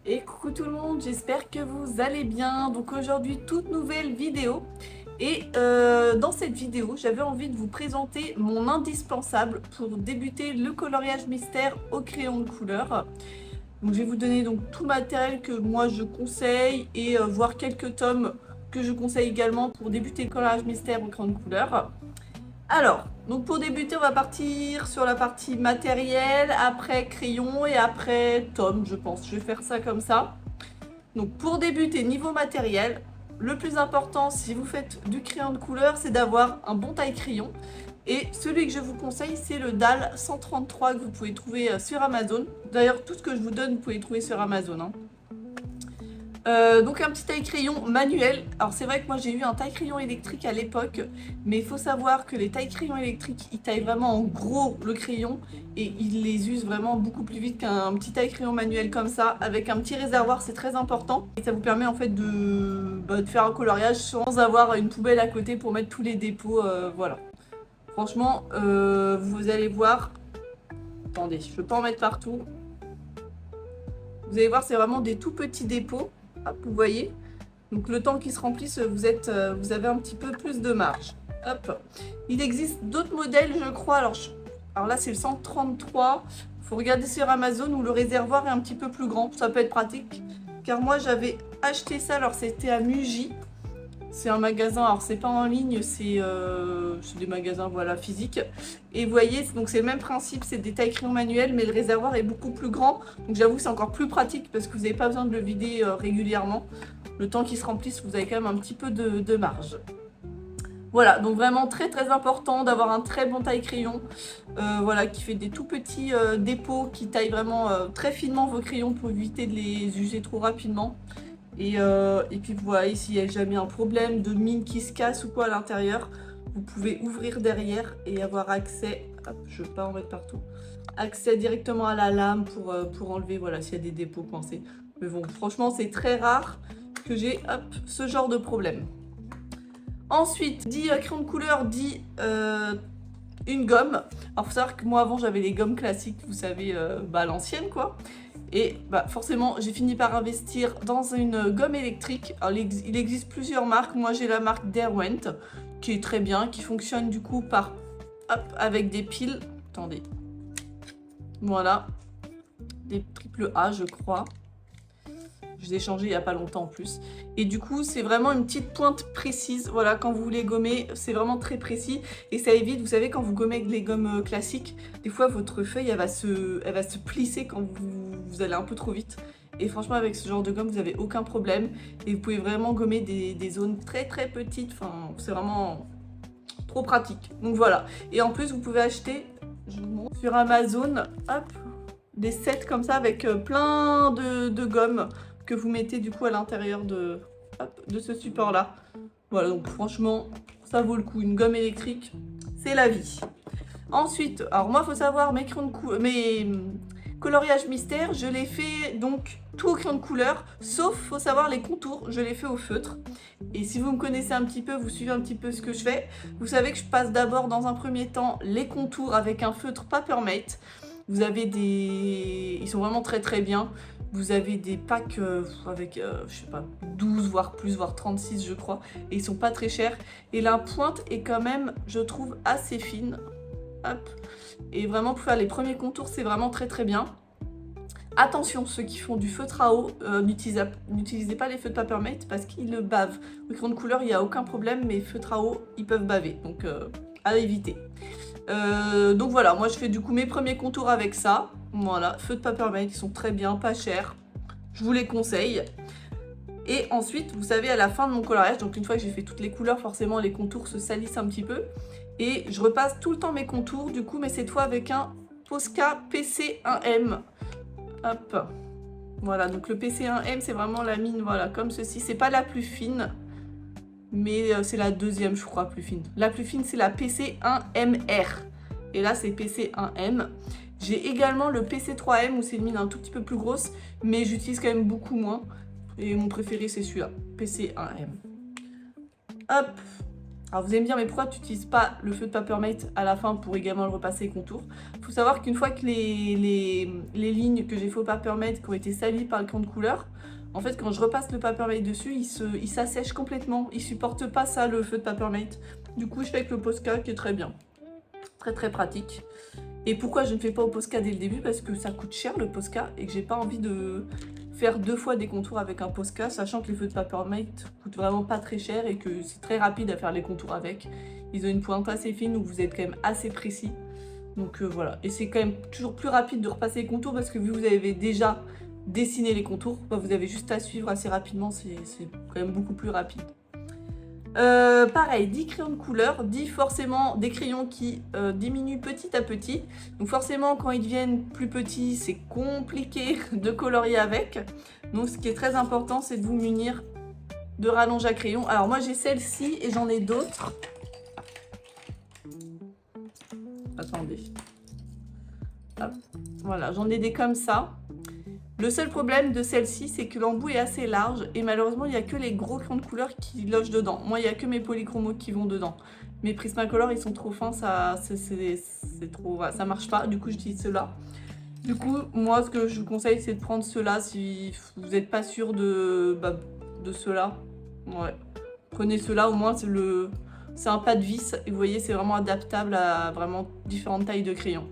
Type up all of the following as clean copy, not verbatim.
Et coucou tout le monde, j'espère que vous allez bien. Donc aujourd'hui, toute nouvelle vidéo. Et dans cette vidéo, j'avais envie de vous présenter mon indispensable pour débuter le coloriage mystère au crayon de couleur. Donc je vais vous donner donc tout le matériel que moi je conseille et voir quelques tomes que je conseille également pour débuter le coloriage mystère au crayon de couleur. Alors, donc pour débuter, on va partir sur la partie matériel, après crayon et après tome, je pense. Je vais faire ça comme ça. Donc pour débuter, niveau matériel, le plus important si vous faites du crayon de couleur, c'est d'avoir un bon taille crayon. Et celui que je vous conseille, c'est le DAL 133 que vous pouvez trouver sur Amazon. D'ailleurs, tout ce que je vous donne, vous pouvez le trouver sur Amazon, hein. Donc un petit taille-crayon manuel. Alors c'est vrai que moi j'ai eu un taille-crayon électrique à l'époque, mais il faut savoir que les taille-crayons électriques, ils taillent vraiment en gros le crayon et ils les usent vraiment beaucoup plus vite qu'un petit taille-crayon manuel comme ça, avec un petit réservoir, c'est très important. Et ça vous permet en fait de faire un coloriage sans avoir une poubelle à côté pour mettre tous les dépôts, voilà. Franchement, vous allez voir... Attendez, je ne peux pas en mettre partout. Vous allez voir, c'est vraiment des tout petits dépôts. Hop, vous voyez, donc le temps qu'ils se remplissent, vous avez un petit peu plus de marge. Hop. Il existe d'autres modèles, je crois. Alors là, c'est le 133. Il faut regarder sur Amazon où le réservoir est un petit peu plus grand. Ça peut être pratique. Car moi, j'avais acheté ça. Alors, c'était à Muji. C'est un magasin, alors c'est pas en ligne, c'est des magasins voilà, physiques. Et vous voyez, donc c'est le même principe, c'est des taille-crayons manuels, mais le réservoir est beaucoup plus grand. Donc j'avoue que c'est encore plus pratique parce que vous n'avez pas besoin de le vider régulièrement. Le temps qu'il se remplisse, vous avez quand même un petit peu de marge. Voilà, donc vraiment très important d'avoir un très bon taille-crayon. Voilà, qui fait des tout petits dépôts, qui taillent vraiment très finement vos crayons pour éviter de les user trop rapidement. Et puis vous voyez, s'il n'y a jamais un problème de mine qui se casse ou quoi à l'intérieur, vous pouvez ouvrir derrière et avoir accès, hop, je ne veux pas en mettre partout, accès directement à la lame pour enlever, voilà, s'il y a des dépôts coincés. Mais bon, franchement, c'est très rare que j'ai ce genre de problème. Ensuite, dit crayon de couleur, dit une gomme. Alors, il faut savoir que moi, avant, j'avais les gommes classiques, vous savez, l'ancienne, quoi. Et forcément, j'ai fini par investir dans une gomme électrique. Alors, il existe plusieurs marques. Moi, j'ai la marque Derwent, qui est très bien, qui fonctionne du coup avec des piles. Attendez. Voilà. Des triple A, je crois. Je les ai changés il n'y a pas longtemps en plus. Et du coup, c'est vraiment une petite pointe précise. Voilà, quand vous voulez gommer, c'est vraiment très précis. Et ça évite, vous savez, quand vous gommez avec les gommes classiques, des fois, votre feuille, elle va se plisser quand vous allez un peu trop vite. Et franchement, avec ce genre de gomme, vous n'avez aucun problème. Et vous pouvez vraiment gommer des zones très petites. Enfin, c'est vraiment trop pratique. Donc voilà. Et en plus, vous pouvez acheter, je vous montre, sur Amazon, hop, des sets comme ça avec plein de gommes que vous mettez du coup à l'intérieur de ce support là. Voilà, donc franchement ça vaut le coup. Une gomme électrique, c'est la vie. Ensuite, alors moi il faut savoir, mes coloriages mystères, je les fais donc tout au crayon de couleur, sauf faut savoir les contours, je les fais au feutre. Et si vous me connaissez un petit peu, vous suivez un petit peu ce que je fais, vous savez que je passe d'abord dans un premier temps les contours avec un feutre Papermate. Vous avez ils sont vraiment très bien. Vous avez des packs avec, je sais pas, 12 voire plus, voire 36 je crois. Et ils sont pas très chers. Et la pointe est quand même, je trouve, assez fine. Hop. Et vraiment pour faire les premiers contours, c'est vraiment très bien. Attention, ceux qui font du feutre à eau, n'utilisez pas les feutres Papermate parce qu'ils le bavent. Au crayon de couleur, il n'y a aucun problème, mais feutre à eau, ils peuvent baver. Donc, à éviter. Donc voilà, moi je fais du coup mes premiers contours avec ça. Voilà, feutres Papermate, ils sont très bien, pas chers. Je vous les conseille. Et ensuite, vous savez, à la fin de mon coloriage, donc une fois que j'ai fait toutes les couleurs, forcément les contours se salissent un petit peu. Et je repasse tout le temps mes contours, du coup, mais cette fois avec un Posca PC1M. Hop. Voilà, donc le PC1M, c'est vraiment la mine, voilà, comme ceci. C'est pas la plus fine, mais c'est la deuxième, je crois, plus fine. La plus fine, c'est la PC1MR. Et là, c'est PC1M. J'ai également le PC3M, où c'est une mine un tout petit peu plus grosse, mais j'utilise quand même beaucoup moins. Et mon préféré, c'est celui-là, PC1M. Hop. Alors vous allez me dire, mais pourquoi tu n'utilises pas le feu de Papermate à la fin pour également le repasser les contours? Il faut savoir qu'une fois que les lignes que j'ai fait au Papermate qui ont été salies par le crayon de couleur, en fait quand je repasse le Papermate dessus, il s'assèche complètement. Il supporte pas ça, le feu de Papermate. Du coup je fais avec le Posca qui est très bien. Très très pratique. Et pourquoi je ne fais pas au Posca dès le début? Parce que ça coûte cher le Posca et que j'ai pas envie de faire 2 fois des contours avec un Posca, sachant que les feux de Papermate coûtent vraiment pas très cher et que c'est très rapide à faire les contours avec. Ils ont une pointe assez fine où vous êtes quand même assez précis. Donc voilà. Et c'est quand même toujours plus rapide de repasser les contours parce que vu que vous avez déjà dessiné les contours, bah, vous avez juste à suivre assez rapidement, c'est quand même beaucoup plus rapide. Pareil, 10 crayons de couleur, 10 forcément des crayons qui diminuent petit à petit. Donc forcément quand ils deviennent plus petits, c'est compliqué de colorier avec. Donc ce qui est très important, c'est de vous munir de rallonge à crayon. Alors moi j'ai celle-ci et j'en ai d'autres. Attendez. Hop. Voilà, j'en ai des comme ça. Le seul problème de celle-ci, c'est que l'embout est assez large et malheureusement, il n'y a que les gros crayons de couleur qui logent dedans. Moi, il n'y a que mes polychromos qui vont dedans. Mes Prismacolor, ils sont trop fins, ça marche pas. Du coup, j'utilise ceux-là. Du coup, moi, ce que je vous conseille, c'est de prendre ceux-là si vous n'êtes pas sûr de ceux-là. Ouais. Prenez ceux-là, au moins, c'est un pas de vis. Et vous voyez, c'est vraiment adaptable à vraiment différentes tailles de crayons.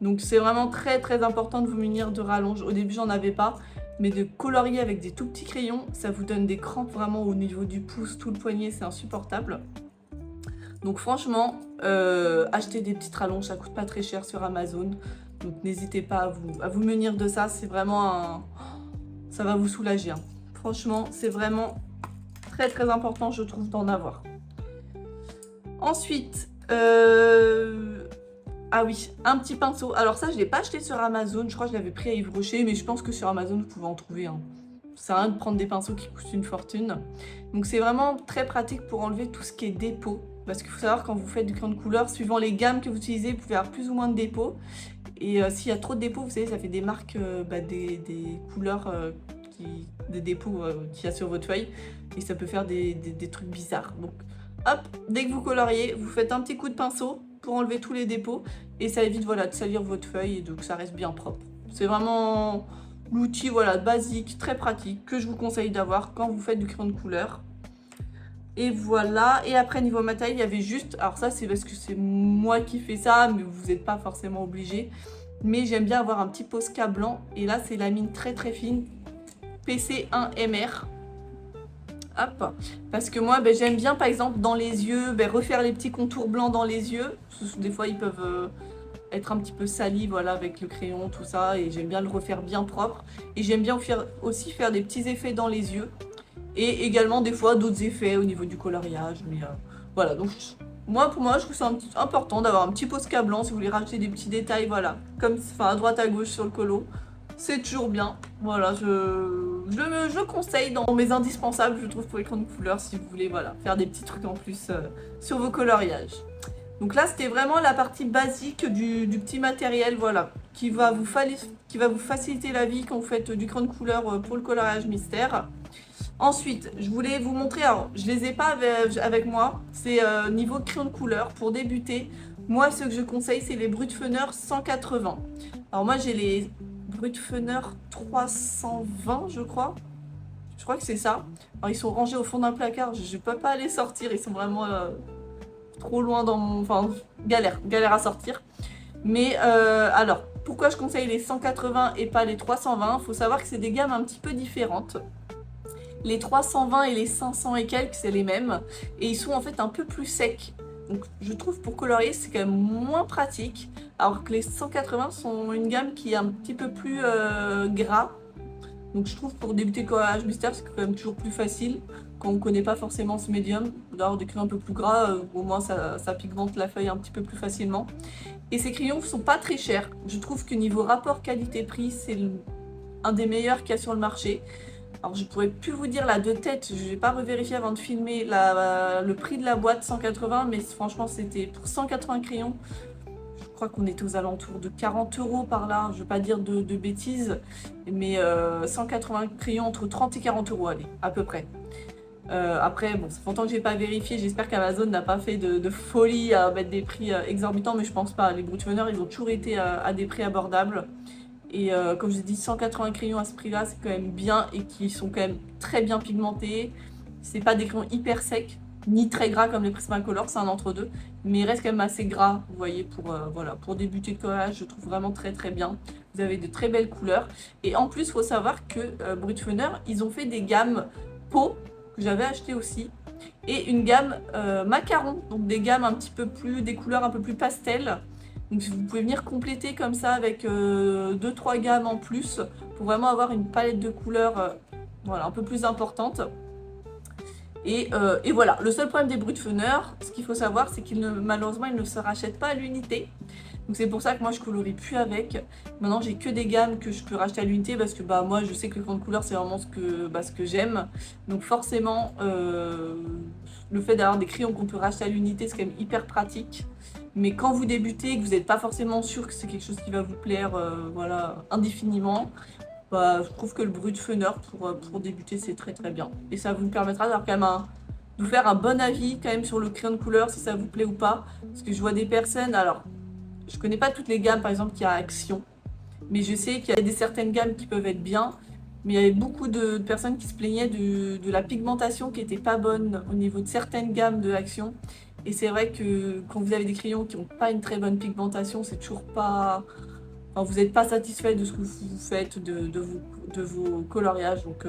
Donc c'est vraiment très très important de vous munir de rallonge. Au début j'en avais pas, mais de colorier avec des tout petits crayons, ça vous donne des crampes vraiment au niveau du pouce, tout le poignet, c'est insupportable. Donc franchement, achetez des petites rallonges, ça coûte pas très cher sur Amazon. Donc n'hésitez pas à vous munir de ça, c'est vraiment ça va vous soulager. Hein. Franchement, c'est vraiment très très important je trouve d'en avoir. Ensuite, ah oui, un petit pinceau. Alors ça, je ne l'ai pas acheté sur Amazon. Je crois que je l'avais pris à Yves Rocher, mais je pense que sur Amazon, vous pouvez en trouver un. Ça sert à rien de prendre des pinceaux qui coûtent une fortune. Donc c'est vraiment très pratique pour enlever tout ce qui est dépôt. Parce qu'il faut savoir, quand vous faites du crayon de couleur, suivant les gammes que vous utilisez, vous pouvez avoir plus ou moins de dépôts. Et s'il y a trop de dépôts, vous savez, ça fait des marques des couleurs, des dépôts qu'il y a sur votre feuille. Et ça peut faire des trucs bizarres. Donc hop, dès que vous coloriez, vous faites un petit coup de pinceau pour enlever tous les dépôts et ça évite voilà, de salir votre feuille et donc ça reste bien propre. C'est vraiment l'outil voilà, basique, très pratique que je vous conseille d'avoir quand vous faites du crayon de couleur. Et voilà, et après niveau matériel, il y avait juste, alors ça c'est parce que c'est moi qui fais ça, mais vous n'êtes pas forcément obligé. Mais j'aime bien avoir un petit Posca blanc et là c'est la mine très très fine, PC1MR. Hop. Parce que moi, j'aime bien, par exemple, dans les yeux, refaire les petits contours blancs dans les yeux. Des fois, ils peuvent être un petit peu salis, voilà, avec le crayon, tout ça. Et j'aime bien le refaire bien propre. Et j'aime bien aussi faire des petits effets dans les yeux. Et également, des fois, d'autres effets au niveau du coloriage. Mais voilà, donc pour moi, je trouve ça important d'avoir un petit Posca blanc si vous voulez rajouter des petits détails, voilà. Comme à droite, à gauche sur le colo. C'est toujours bien. Voilà, je conseille dans mes indispensables, je trouve, pour les crayons de couleur, si vous voulez voilà, faire des petits trucs en plus sur vos coloriages. Donc là, c'était vraiment la partie basique du petit matériel, voilà, qui va vous faciliter la vie quand vous faites du crayon de couleur pour le coloriage mystère. Ensuite, je voulais vous montrer, alors je les ai pas avec moi, c'est niveau crayon de couleur pour débuter. Moi, ce que je conseille, c'est les Brutfener 180. Alors moi, j'ai les Brutfener 320, je crois. Je crois que c'est ça. Alors, ils sont rangés au fond d'un placard. Je ne peux pas les sortir. Ils sont vraiment trop loin dans mon... Enfin, galère à sortir. Mais alors, pourquoi je conseille les 180 et pas les 320? Il faut savoir que c'est des gammes un petit peu différentes. Les 320 et les 500 et quelques, c'est les mêmes. Et ils sont en fait un peu plus secs. Donc je trouve pour colorier, c'est quand même moins pratique. Alors que les 180 sont une gamme qui est un petit peu plus gras. Donc je trouve pour débuter le coloriage mystère, c'est quand même toujours plus facile. Quand on ne connaît pas forcément ce médium, d'avoir des crayons un peu plus gras, au moins ça pigmente la feuille un petit peu plus facilement. Et ces crayons ne sont pas très chers. Je trouve que niveau rapport qualité-prix, c'est un des meilleurs qu'il y a sur le marché. Alors je pourrais plus vous dire là de tête, je vais pas revérifier avant de filmer le prix de la boîte 180, mais franchement c'était pour 180 crayons. Je crois qu'on était aux alentours de 40 € par là, je vais pas dire de bêtises, mais 180 crayons entre 30 et 40 €, allez, à peu près. Après, bon, ça fait longtemps que j'ai pas vérifié. J'espère qu'Amazon n'a pas fait de folie à mettre des prix exorbitants, mais je pense pas. Les Brut Funner, ils ont toujours été à des prix abordables. Et comme je vous ai dit, 180 crayons à ce prix-là, c'est quand même bien et qui sont quand même très bien pigmentés. C'est pas des crayons hyper secs, ni très gras comme les Prismacolor, c'est un entre-deux. Mais il reste quand même assez gras, vous voyez, voilà, pour débuter le collage, je trouve vraiment très très bien. Vous avez de très belles couleurs. Et en plus, il faut savoir que Brut Funner, ils ont fait des gammes peau, que j'avais acheté aussi, et une gamme macaron, donc des gammes un petit peu plus, des couleurs un peu plus pastel. Donc vous pouvez venir compléter comme ça avec 2-3 gammes en plus pour vraiment avoir une palette de couleurs voilà, un peu plus importante. Et voilà, le seul problème des Brut Funner, ce qu'il faut savoir, c'est qu'ils malheureusement ils ne se rachètent pas à l'unité. Donc c'est pour ça que moi je colorie plus avec. Maintenant j'ai que des gammes que je peux racheter à l'unité parce que bah moi je sais que le crayon de couleur c'est vraiment ce que j'aime. Donc forcément le fait d'avoir des crayons qu'on peut racheter à l'unité c'est quand même hyper pratique. Mais quand vous débutez et que vous n'êtes pas forcément sûr que c'est quelque chose qui va vous plaire voilà, indéfiniment, bah, je trouve que le Brut Funner pour débuter c'est très très bien. Et ça vous permettra d'avoir quand même de vous faire un bon avis quand même sur le crayon de couleur si ça vous plaît ou pas. Parce que je vois des personnes, alors je connais pas toutes les gammes par exemple qu'il y a Action, mais je sais qu'il y a certaines gammes qui peuvent être bien. Mais il y avait beaucoup de personnes qui se plaignaient de la pigmentation qui était pas bonne au niveau de certaines gammes de Action. Et c'est vrai que quand vous avez des crayons qui n'ont pas une très bonne pigmentation, c'est toujours pas... Enfin, vous n'êtes pas satisfait de ce que vous faites, de vos coloriages. Donc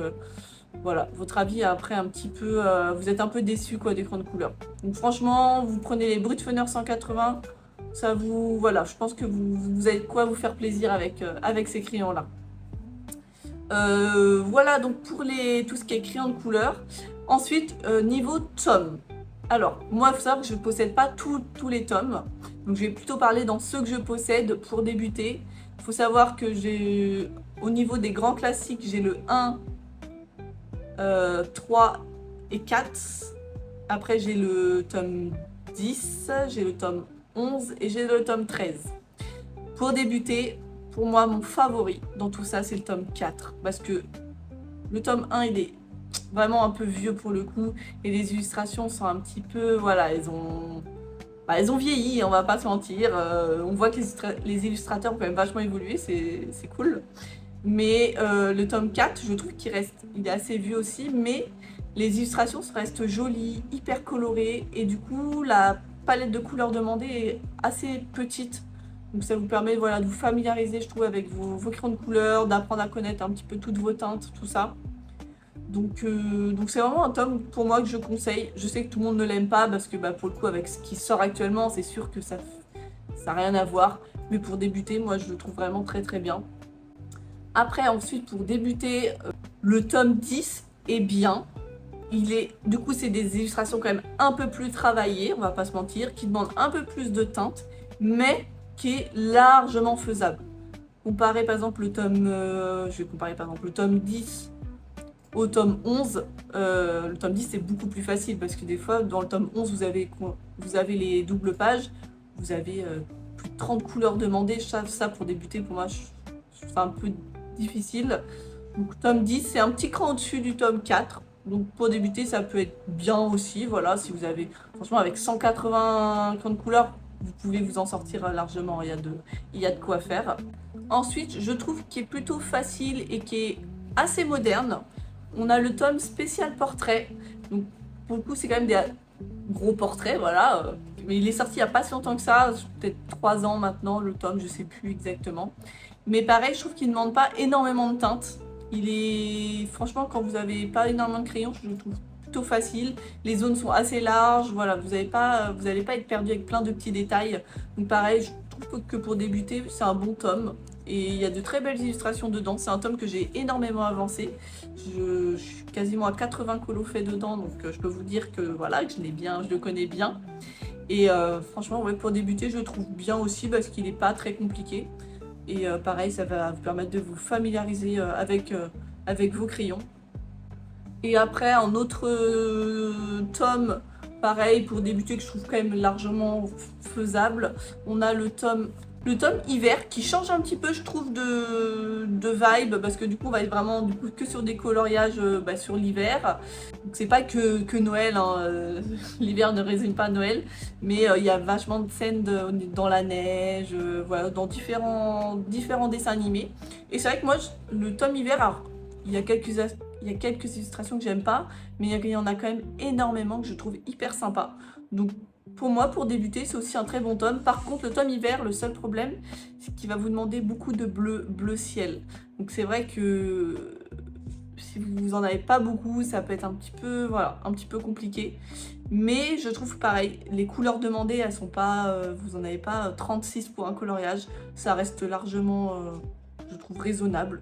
voilà, votre avis après un petit peu... vous êtes un peu déçu quoi, des crayons de couleur. Donc franchement, vous prenez les Brut Funner 180, ça vous... Voilà, je pense que vous avez de quoi vous faire plaisir avec ces crayons-là. Voilà donc pour tout ce qui est crayon de couleur. Ensuite, niveau tome. Alors, moi, il faut savoir que je ne possède pas tous les tomes. Donc, je vais plutôt parler dans ceux que je possède pour débuter. Il faut savoir que j'ai, au niveau des grands classiques, j'ai le 1, 3 et 4. Après, j'ai le tome 10, j'ai le tome 11 et j'ai le tome 13. Pour débuter, pour moi, mon favori dans tout ça, c'est le tome 4. Parce que le tome 1, il est vraiment un peu vieux pour le coup et les illustrations sont un petit peu voilà elles ont vieilli, on va pas se mentir, on voit que les illustrateurs ont quand même vachement évolué, c'est cool, mais le tome 4 je trouve il est assez vieux aussi, mais les illustrations restent jolies, hyper colorées et du coup la palette de couleurs demandée est assez petite. Donc ça vous permet voilà, de vous familiariser je trouve avec vos crayons de couleur, d'apprendre à connaître un petit peu toutes vos teintes, tout ça. Donc c'est vraiment un tome pour moi que je conseille. Je sais que tout le monde ne l'aime pas parce que bah, pour le coup avec ce qui sort actuellement c'est sûr que ça n'a rien à voir. Mais pour débuter moi je le trouve vraiment très très bien. Après ensuite pour débuter le tome 10 est bien. Du coup c'est des illustrations quand même un peu plus travaillées, on va pas se mentir, qui demandent un peu plus de teinte mais qui est largement faisable. Comparé par exemple le tome, je vais comparer par exemple le tome 10 au tome 11, le tome 10 c'est beaucoup plus facile parce que des fois dans le tome 11 vous avez les doubles pages, vous avez plus de 30 couleurs demandées, ça pour débuter pour moi c'est un peu difficile. Donc tome 10 c'est un petit cran au-dessus du tome 4, donc pour débuter ça peut être bien aussi, voilà, si vous avez, franchement avec 180 crans de couleurs, vous pouvez vous en sortir largement, il y a de quoi faire. Ensuite je trouve qu'il est plutôt facile et qui est assez moderne. On a le tome spécial portrait, donc pour le coup c'est quand même des gros portraits, voilà, mais il est sorti il n'y a pas si longtemps que ça, peut-être 3 ans maintenant le tome, je sais plus exactement. Mais pareil, je trouve qu'il ne demande pas énormément de teintes. Il est, franchement, quand vous n'avez pas énormément de crayons, je le trouve plutôt facile. Les zones sont assez larges, voilà, vous n'allez pas être perdu avec plein de petits détails. Donc pareil, je trouve que pour débuter, c'est un bon tome. Et il y a de très belles illustrations dedans. C'est un tome que j'ai énormément avancé. Je suis quasiment à 80 colos faits dedans, donc je peux vous dire que voilà, que je le connais bien. Et franchement, ouais, pour débuter, je le trouve bien aussi parce qu'il n'est pas très compliqué. Et pareil, ça va vous permettre de vous familiariser avec vos crayons. Et après, un autre tome, pareil, pour débuter, que je trouve quand même largement faisable, on a le tome Le tome hiver qui change un petit peu, je trouve, de vibe, parce que du coup on va être vraiment que sur des coloriages sur l'hiver. Donc c'est pas que Noël, hein, l'hiver ne résume pas Noël, mais il y a vachement de scènes dans la neige, voilà, dans différents dessins animés. Et c'est vrai que moi, le tome hiver, alors, il y a quelques illustrations que j'aime pas, mais il y en a quand même énormément que je trouve hyper sympa. Donc pour moi, pour débuter, c'est aussi un très bon tome. Par contre, le tome hiver, le seul problème, c'est qu'il va vous demander beaucoup de bleu ciel. Donc c'est vrai que si vous en avez pas beaucoup, ça peut être un petit peu, voilà, un petit peu compliqué. Mais je trouve pareil, les couleurs demandées, elles sont pas, vous en avez pas 36 pour un coloriage. Ça reste largement, je trouve, raisonnable.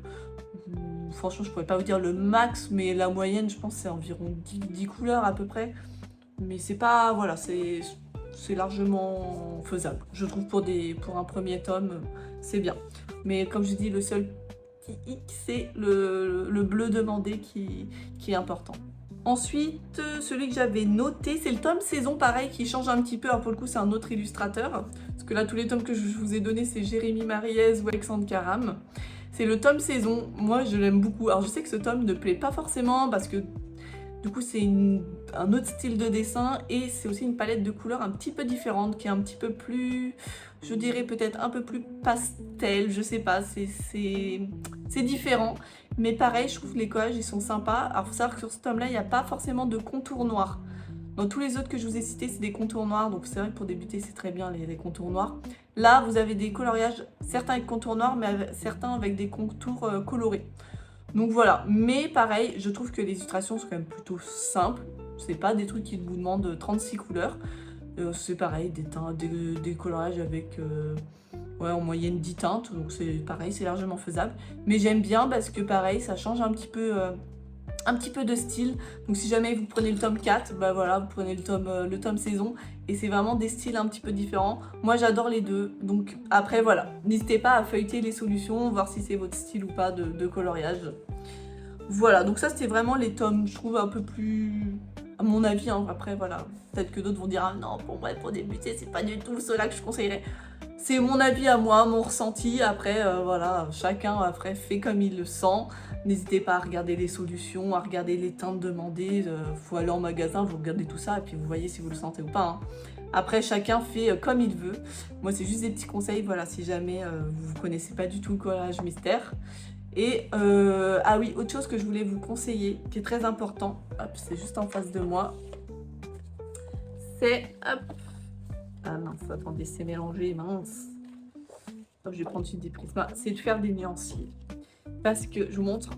Franchement, je pourrais pas vous dire le max, mais la moyenne, je pense, c'est environ 10 couleurs à peu près. Mais c'est pas, voilà, c'est largement faisable. Je trouve pour un premier tome, c'est bien. Mais comme je dis, le seul petit hic, c'est le bleu demandé qui est important. Ensuite, celui que j'avais noté, c'est le tome saison, pareil, qui change un petit peu. Alors pour le coup, c'est un autre illustrateur. Parce que là, tous les tomes que je vous ai donnés, c'est Jérémy Mariez ou Alexandre Caram. C'est le tome saison. Moi, je l'aime beaucoup. Alors je sais que ce tome ne plaît pas forcément parce que du coup, c'est un autre style de dessin et c'est aussi une palette de couleurs un petit peu différente qui est un petit peu plus, je dirais peut-être un peu plus pastel, je sais pas, c'est différent. Mais pareil, je trouve que les collages, ils sont sympas. Alors, il faut savoir que sur ce tome-là, il n'y a pas forcément de contours noirs. Dans tous les autres que je vous ai cités, c'est des contours noirs. Donc, c'est vrai que pour débuter, c'est très bien les contours noirs. Là, vous avez des coloriages, certains avec contours noirs, mais certains avec des contours colorés. Donc voilà, mais pareil, je trouve que les illustrations sont quand même plutôt simples. C'est pas des trucs qui vous demandent 36 couleurs. C'est pareil, des coloriages avec ouais, en moyenne 10 teintes. Donc c'est pareil, c'est largement faisable. Mais j'aime bien parce que pareil, ça change un petit peu de style. Donc si jamais vous prenez le tome 4, bah voilà, vous prenez le tome saison. Et c'est vraiment des styles un petit peu différents. Moi j'adore les deux. Donc après voilà, n'hésitez pas à feuilleter les solutions, voir si c'est votre style ou pas de coloriage. Voilà, donc ça c'était vraiment les tomes, je trouve un peu plus... À mon avis, hein. Après voilà, peut-être que d'autres vont dire « Ah non, pour moi, pour débuter, c'est pas du tout cela que je conseillerais ». C'est mon avis à moi, mon ressenti. Après, voilà, chacun après fait comme il le sent. N'hésitez pas à regarder les solutions, à regarder les teintes demandées. Faut aller en magasin, vous regardez tout ça et puis vous voyez si vous le sentez ou pas. Hein. Après, chacun fait comme il veut. Moi, c'est juste des petits conseils, voilà, si jamais vous ne connaissez pas du tout le collage mystère. Et, ah oui, autre chose que je voulais vous conseiller, qui est très important, c'est juste en face de moi, c'est, hop, ah mince, attendez, c'est mélangé, mince. Hop, je vais prendre une des Prisma. C'est de faire des nuanciers. Parce que, je vous montre,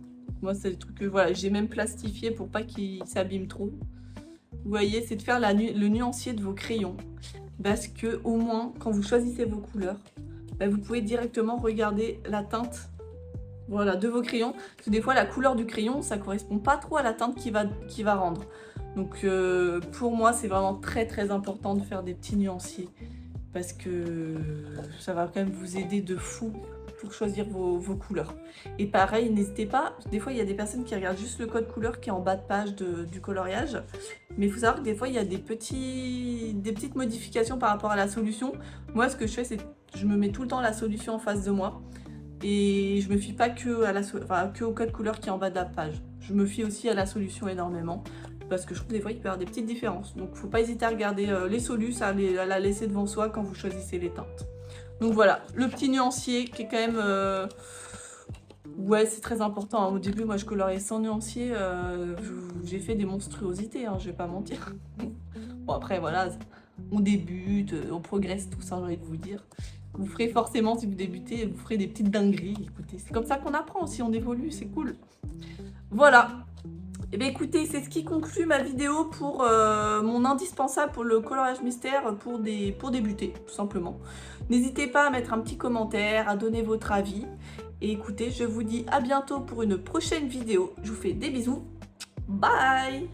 moi c'est le truc que, voilà, j'ai même plastifié pour pas qu'il s'abîme trop. Vous voyez, c'est de faire le nuancier de vos crayons. Parce que, au moins, quand vous choisissez vos couleurs, bah, vous pouvez directement regarder la teinte, voilà, de vos crayons. Parce que des fois, la couleur du crayon, ça correspond pas trop à la teinte qu'il va rendre. Donc pour moi, c'est vraiment très très important de faire des petits nuanciers parce que ça va quand même vous aider de fou pour choisir vos couleurs. Et pareil, n'hésitez pas, des fois il y a des personnes qui regardent juste le code couleur qui est en bas de page du coloriage, mais il faut savoir que des fois il y a des petites modifications par rapport à la solution. Moi, ce que je fais, c'est que je me mets tout le temps la solution en face de moi et je me fie pas que au code couleur qui est en bas de la page. Je me fie aussi à la solution énormément. Parce que je trouve que des fois il peut y avoir des petites différences. Donc faut pas hésiter à regarder les solus, à la laisser devant soi quand vous choisissez les teintes. Donc voilà, le petit nuancier qui est quand même... Ouais, c'est très important. Hein. Au début, moi je coloriais sans nuancier. J'ai fait des monstruosités, hein, je vais pas mentir. Bon après voilà, on débute, on progresse, tout ça, j'ai envie de vous dire. Vous ferez forcément, si vous débutez, vous ferez des petites dingueries. Écoutez, c'est comme ça qu'on apprend, si on évolue, c'est cool. Voilà. Et bien écoutez, c'est ce qui conclut ma vidéo pour mon indispensable pour le coloriage mystère pour débuter, tout simplement. N'hésitez pas à mettre un petit commentaire, à donner votre avis. Et écoutez, je vous dis à bientôt pour une prochaine vidéo. Je vous fais des bisous. Bye!